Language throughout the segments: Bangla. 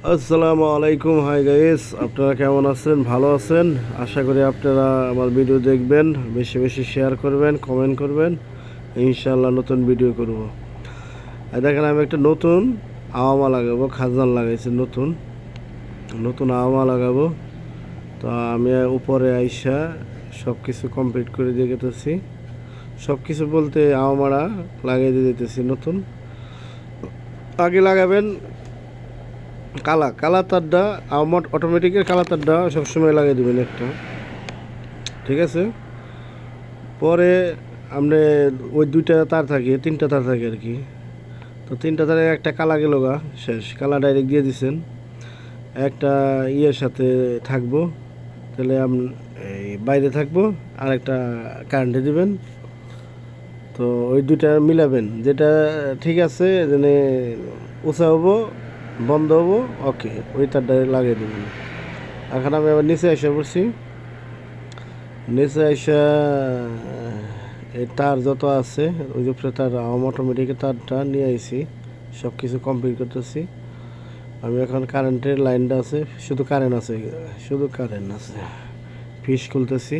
আসসালামু আলাইকুম। হাই গাইস, আপনারা কেমন আছেন? ভালো আছেন? আশা করি আপনারা আমার ভিডিও দেখবেন, বেশি বেশি শেয়ার করবেন, কমেন্ট করবেন। ইনশাআল্লাহ নতুন ভিডিও করব। আর দেখেন, আমি একটা নতুন আওয়ামা লাগাবো, খাজান লাগাইছি নতুন নতুন আওয়ামা লাগাবো। তো আমি উপরে আইসা সব কিছু কমপ্লিট করে দিয়ে গেতেছি। সব কিছু বলতে আওয়ামারা লাগিয়ে দিয়ে দিতেছি নতুন। আগে লাগাবেন কালা কালা তারটা, আমার অটোমেটিকের কালা তারটা সবসময় লাগিয়ে দেবেন একটা, ঠিক আছে? পরে আপনি ওই দুইটা তার থাকে, তিনটা তার থাকে আর কি। তো তিনটা তারে একটা কালা গেল গা, শেষ। কালা ডাইরেক্ট দিয়ে দিছেন, একটা ইয়ের সাথে থাকবো, তাহলে এই বাইরে থাকবো, আর একটা কারেন্টে দিবেন। তো ওই দুইটা মিলাবেন, যেটা ঠিক আছে মানে উঁচা হবো, বন্ধ হবো, ওকে, ওই তারটা লাগিয়ে দেবেন। এখন আমি আবার নিচে এসে পড়ছি। নিচে এসে এই তার যত আছে ওই যে তার অটোমেটিকের তারটা নিয়ে আইছি, সব কিছু কমপ্লিট করতেছি। আমি এখন কারেন্টের লাইনটা আছে, শুধু কারেন্ট আছে, শুধু কারেন্ট আছে। ফিশ খুলতেছি।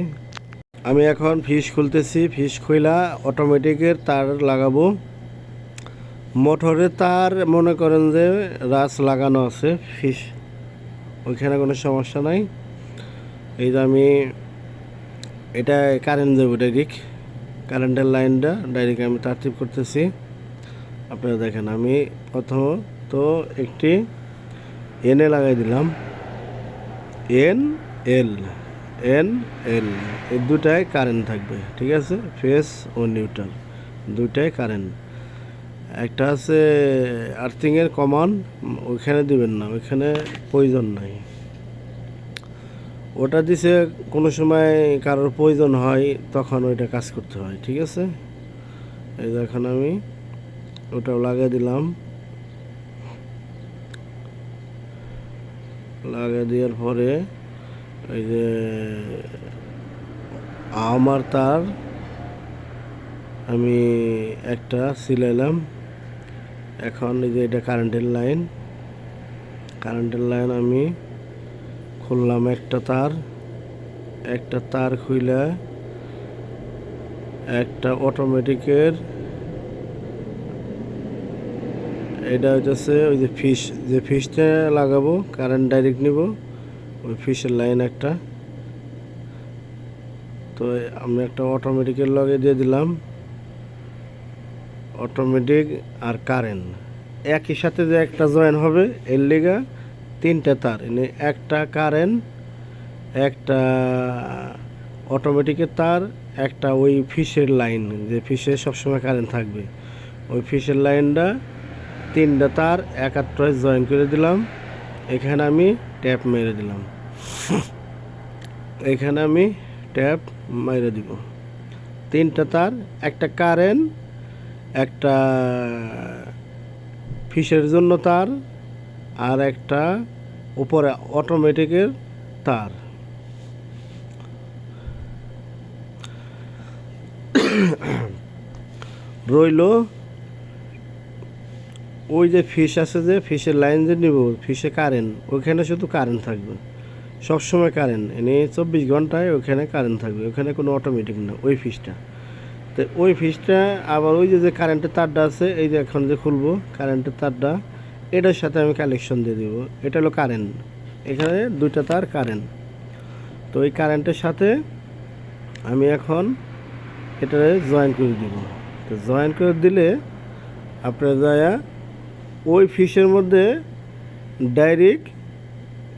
আমি এখন ফিশ খুলতেছি। ফিশ খুইলা অটোমেটিকের তার লাগাবো। মোটরের তার মনে করেন যে রাস লাগানো আছে, ফিশ ওইখানে কোনো সমস্যা নাই। এই যে আমি এটা কারেন্ট দেবো ডাইরেক্ট, কারেন্টের লাইনটা ডাইরেক্ট আমি তারতিব করতেছি। আপনারা দেখেন, আমি প্রথমত একটি এনে লাগাই দিলাম, এন এল, এন এল, এই দুটায় কারেন্ট থাকবে, ঠিক আছে? ফেস ও নিউট্রাল দুটাই কারেন্ট। একটা আছে আর্থিংয়ের কমন, ওইখানে দিবেন না, ওইখানে প্রয়োজন নাই। ওটা দিছে কোনো সময় কারোর প্রয়োজন হয়, তখন ওইটা কাজ করতে হয়, ঠিক আছে? এই দেখেন, আমি ওটাও লাগিয়ে দিলাম। লাগিয়ে দেওয়ার পরে এই যে আমার তার আমি একটা সিলাইলাম। এখন এই যে এটা কারেন্টের লাইন, কারেন্টের লাইন আমি খুললাম একটা তার খুইলা একটা অটোমেটিকের, এটা হইতেছে ওই যে ফিশটা লাগাবো, কারেন্ট ডাইরেক্ট নিব, ওই ফিশের লাইন একটা। তো আমি একটা অটোমেটিকের লগে দিয়ে দিলাম, অটোমেটিক আর কারেন্ট একই সাথে যে একটা জয়েন হবে, এর লিগা তিনটা তার এনে, একটা কারেন্ট, একটা অটোমেটিকের তার, একটা ওই ফিশের লাইন, যে ফিশে সবসময় কারেন্ট থাকবে, ওই ফিশের লাইনটা তিনটা তার একাত্তরে জয়েন করে দিলাম। এখানে আমি ট্যাপ মেরে দিলাম, এখানে আমি ট্যাপ মেরে দিব। তিনটা তার, একটা কারেন্ট, একটা ফিশের জন্য তার, আর একটা উপরে অটোমেটিকের তার। রইল ওই যে ফিশ আছে, যে ফিশের লাইন যে নিব, ফিশে কারেন্ট, ওইখানে শুধু কারেন্ট থাকবে, সবসময় কারেন্ট, এনে 24 ঘন্টায় ওইখানে কারেন্ট থাকবে, ওইখানে কোনো অটোমেটিক না ওই ফিশটা। তো ওই ফিশটা আবার ওই যে কারেন্টের তারটা আছে, এই যে এখন যে খুলবো কারেন্টের তারটা, এটার সাথে আমি কালেকশন দিয়ে দিব। এটা হলো কারেন্ট, এখানে দুইটা তার কারেন্ট। তো এই কারেন্টের সাথে আমি এখন এটা জয়েন করে দিব। তো জয়েন করে দিলে আপনার যায় ওই ফিশের মধ্যে ডাইরেক্ট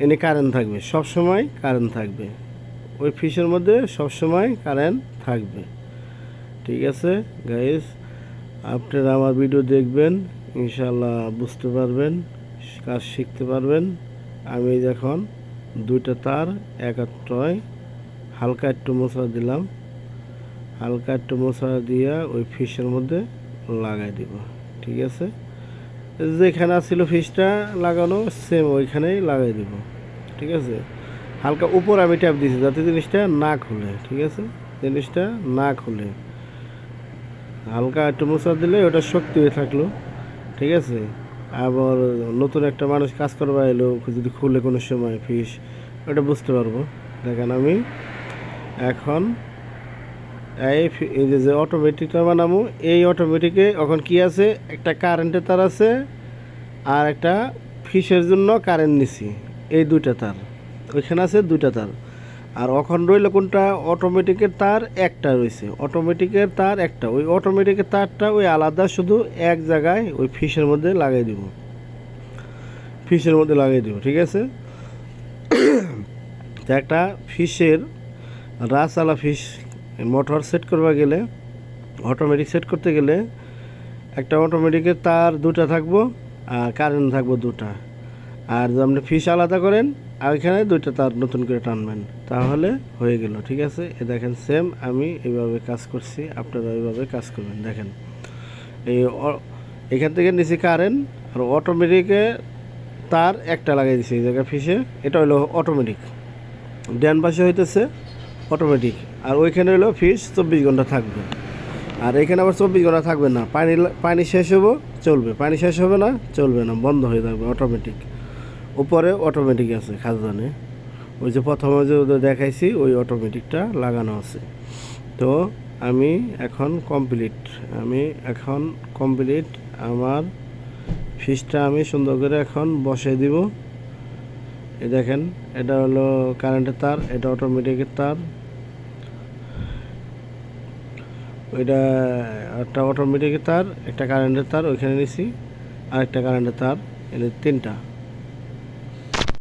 এনে কারেন্ট থাকবে, সব সময় কারেন্ট থাকবে, ওই ফিশের মধ্যে সব সময় কারেন্ট থাকবে, ঠিক আছে গাইস? আপনারা আমার ভিডিও দেখবেন, ইনশাল্লাহ বুঝতে পারবেন, কাজ শিখতে পারবেন। আমি এখন দুইটা তার একাত্তয় হালকা একটু মশলা দিলাম, হালকা একটু মশলা দিয়ে ওই ফিশের মধ্যে লাগাই দিব, ঠিক আছে? যেখানে ছিল ফিশটা লাগানো, সেম ওইখানেই লাগাই দিব, ঠিক আছে? হালকা উপর আমি ট্যাপ দিয়েছি যাতে জিনিসটা না খুলে, ঠিক আছে? জিনিসটা না খুলে হালকা একটু মশলা দিলে ওটা শক্তি হয়ে থাকলো, ঠিক আছে? আবার নতুন একটা মানুষ কাজ করবা এলো যদি খুলে কোনো সময় ফিস ওটা বুঝতে পারবো। দেখেন আমি এখন এই যে অটোমেটিকটা বানাবো, এই অটোমেটিকে এখন কি আছে, একটা কারেন্টের তার আছে আর একটা ফিশের জন্য কারেন্ট নিছি, এই দুইটা তার ওইখানে আছে, দুইটা তার। আর এখন রইল কোনটা, অটোমেটিকের তার একটা রয়েছে, অটোমেটিকের তার একটা, ওই অটোমেটিকের তারটা ওই আলাদা শুধু এক জায়গায় ওই ফিশের মধ্যে লাগাই দিব, ফিশের মধ্যে লাগাই দিব, ঠিক আছে। তো একটা ফিশের রাসওয়ালা ফিশ মোটর সেট করবা গেলে, অটোমেটিক সেট করতে গেলে একটা অটোমেটিকের তার দুটা থাকবো আর কারেন্ট থাকবো দুটা। আর যদি আপনি ফিশ আলাদা করেন আর ওইখানে দুইটা তার নতুন করে টানবেন, তাহলে হয়ে গেল, ঠিক আছে। এ দেখেন সেম আমি এইভাবে কাজ করছি, আপনারা এইভাবে কাজ করবেন। দেখেন এখান থেকে নিচে কারেন্ট আর অটোমেটিকে তার একটা লাগাই দিছি এই জায়গায় ফিশে, এটা হলো অটোমেটিক। ডান পাশে হইতেছে অটোমেটিক, আর ওইখানে হলো ফিশ 24 ঘন্টা থাকবে। আর এখানে আবার 24 ঘন্টা থাকবে না, পানি শেষ হবো চলবে, পানি শেষ হবে না চলবে না, বন্ধ হয়ে থাকবে অটোমেটিক। উপরে অটোমেটিক আছে খাজদানে, ওই যে প্রথমে যে দেখাইছি ওই অটোমেটিকটা লাগানো আছে। তো আমি এখন কমপ্লিট আমার ফিশটা আমি সুন্দর করে এখন বসিয়ে দিব। এই দেখেন এটা হলো কারেন্টের তার, এটা অটোমেটিকের তার, ওইটা একটা অটোমেটিকের তার, একটা কারেন্টের তার ওইখানে নিছি, আর একটা কারেন্টের তার, এটা তিনটা।